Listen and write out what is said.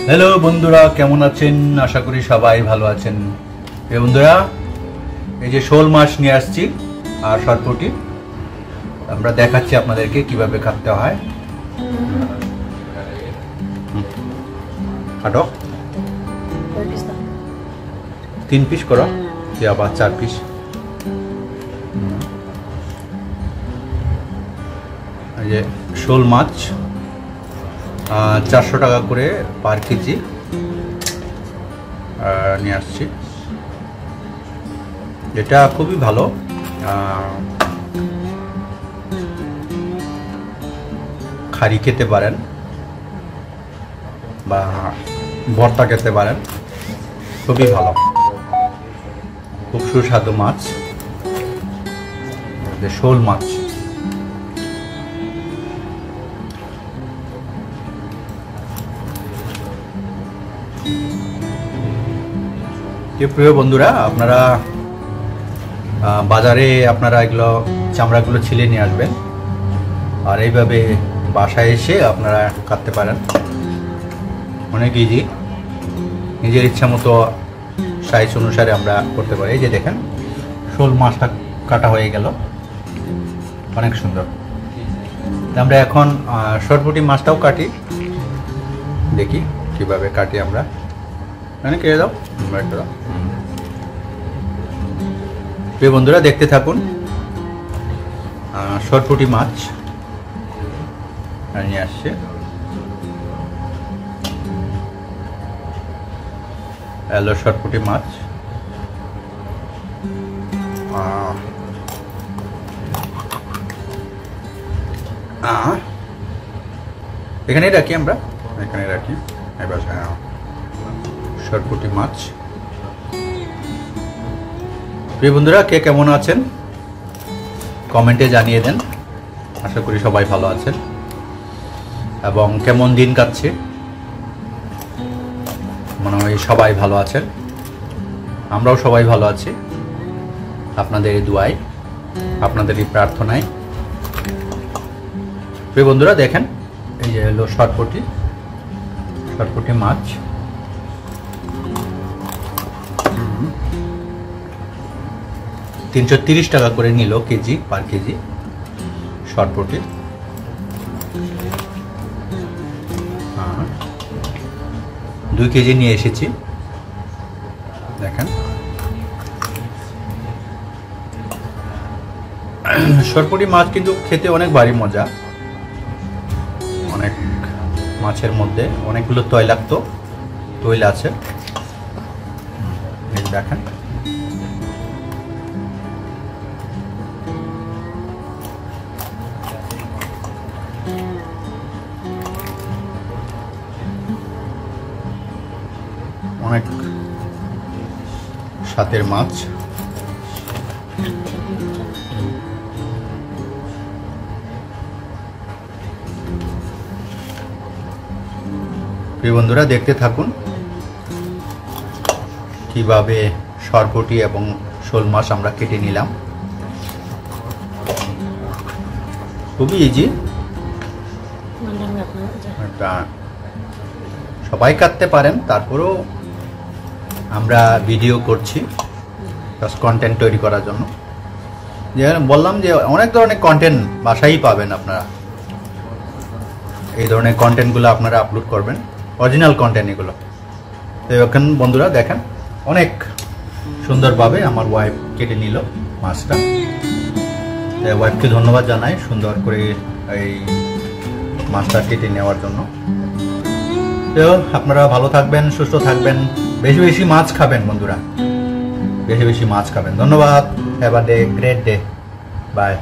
Hello বন্ধুরা, কেমন আছেন? আশা করি সবাই ভালো আছেন। এই বন্ধুরা, এই যে শোল মাছ নিয়ে আসছি আর সরপুঁটি আমরা দেখাচ্ছি আপনাদেরকে কিভাবে কাটতে হয়। কাটো 3 পিস করো, আবার 4 পিস। এই যে শোল মাছ 400 টাকা করে পার কেজি নিয়ে আসছি। এটা খুবই ভালো, খারি খেতে পারেন বা ভর্তা খেতে পারেন, খুবই ভালো, খুব সুস্বাদু মাছ, শোল মাছ। প্রিয় বন্ধুরা, আপনারা বাজারে আপনারা এগুলো চামড়াগুলো ছিলে নিয়ে আসবেন আর এইভাবে বাসায় এসে আপনারা কাটতে পারেন। অনেক ইজি, নিজের ইচ্ছা মতো সাইজ অনুসারে আমরা করতে পারি। এই যে দেখেন, শোল মাছটা কাটা হয়ে গেল, অনেক সুন্দর। আমরা এখন সরপুঁটি মাছটাও কাটি, দেখি কিভাবে কাটি আমরা। কেটে দাও, একটা দাও। প্রিয় বন্ধুরা, দেখতে থাকুন। সরপুঁটি মাছ নিয়ে আসছে, এলো সরপুঁটি মাছ। এখানেই রাখি আমরা, এখানে রাখি। এবার সরপুঁটি মাছ। প্রিয় বন্ধুরা, কে কেমন আছেন কমেন্টে জানিয়ে দেন। আশা করি সবাই ভালো আছেন এবং কেমন দিন কাটছে, মনে হয় সবাই ভালো আছেন। আমরাও সবাই ভালো আছি, আপনাদের এই দোয়ায়, আপনাদের এই প্রার্থনায়। প্রিয় বন্ধুরা, দেখেন, এই যে হলো সরপুঁটি মাছ। 330 টাকা করে নিল কেজি, পার কেজি সরপুঁটি। 2 কেজি নিয়ে এসেছি, দেখেন। সরপুঁটি মাছ কিন্তু খেতে অনেক ভারী মজা। অনেক মাছের মধ্যে অনেকগুলো তৈল আছে, দেখেন। অনেক স্বাদের মাছ। প্রিয় বন্ধুরা, দেখতে থাকুন কিভাবে সরপুঁটি এবং শোল মাছ আমরা কেটে নিলাম। খুবই ইজি, সবাই কাটতে পারেন। তারপরেও আমরা ভিডিও করছি জাস্ট কন্টেন্ট তৈরি করার জন্য। যে বললাম যে অনেক ধরনের কন্টেন্ট বাসায় পাবেন আপনারা। এই ধরনের কন্টেন্টগুলো আপনারা আপলোড করবেন, অরিজিনাল কন্টেন্ট এগুলো। তো এখন বন্ধুরা দেখেন, অনেক সুন্দরভাবে আমার ওয়াইফ কেটে নিল মাছটা। ওয়াইফকে ধন্যবাদ জানাই সুন্দর করে এই মাছটা কেটে নেওয়ার জন্য। তো আপনারা ভালো থাকবেন, সুস্থ থাকবেন, বেশি বেশি মাছ খাবেন বন্ধুরা, বেশি বেশি মাছ খাবেন। ধন্যবাদ। Have a great day. By.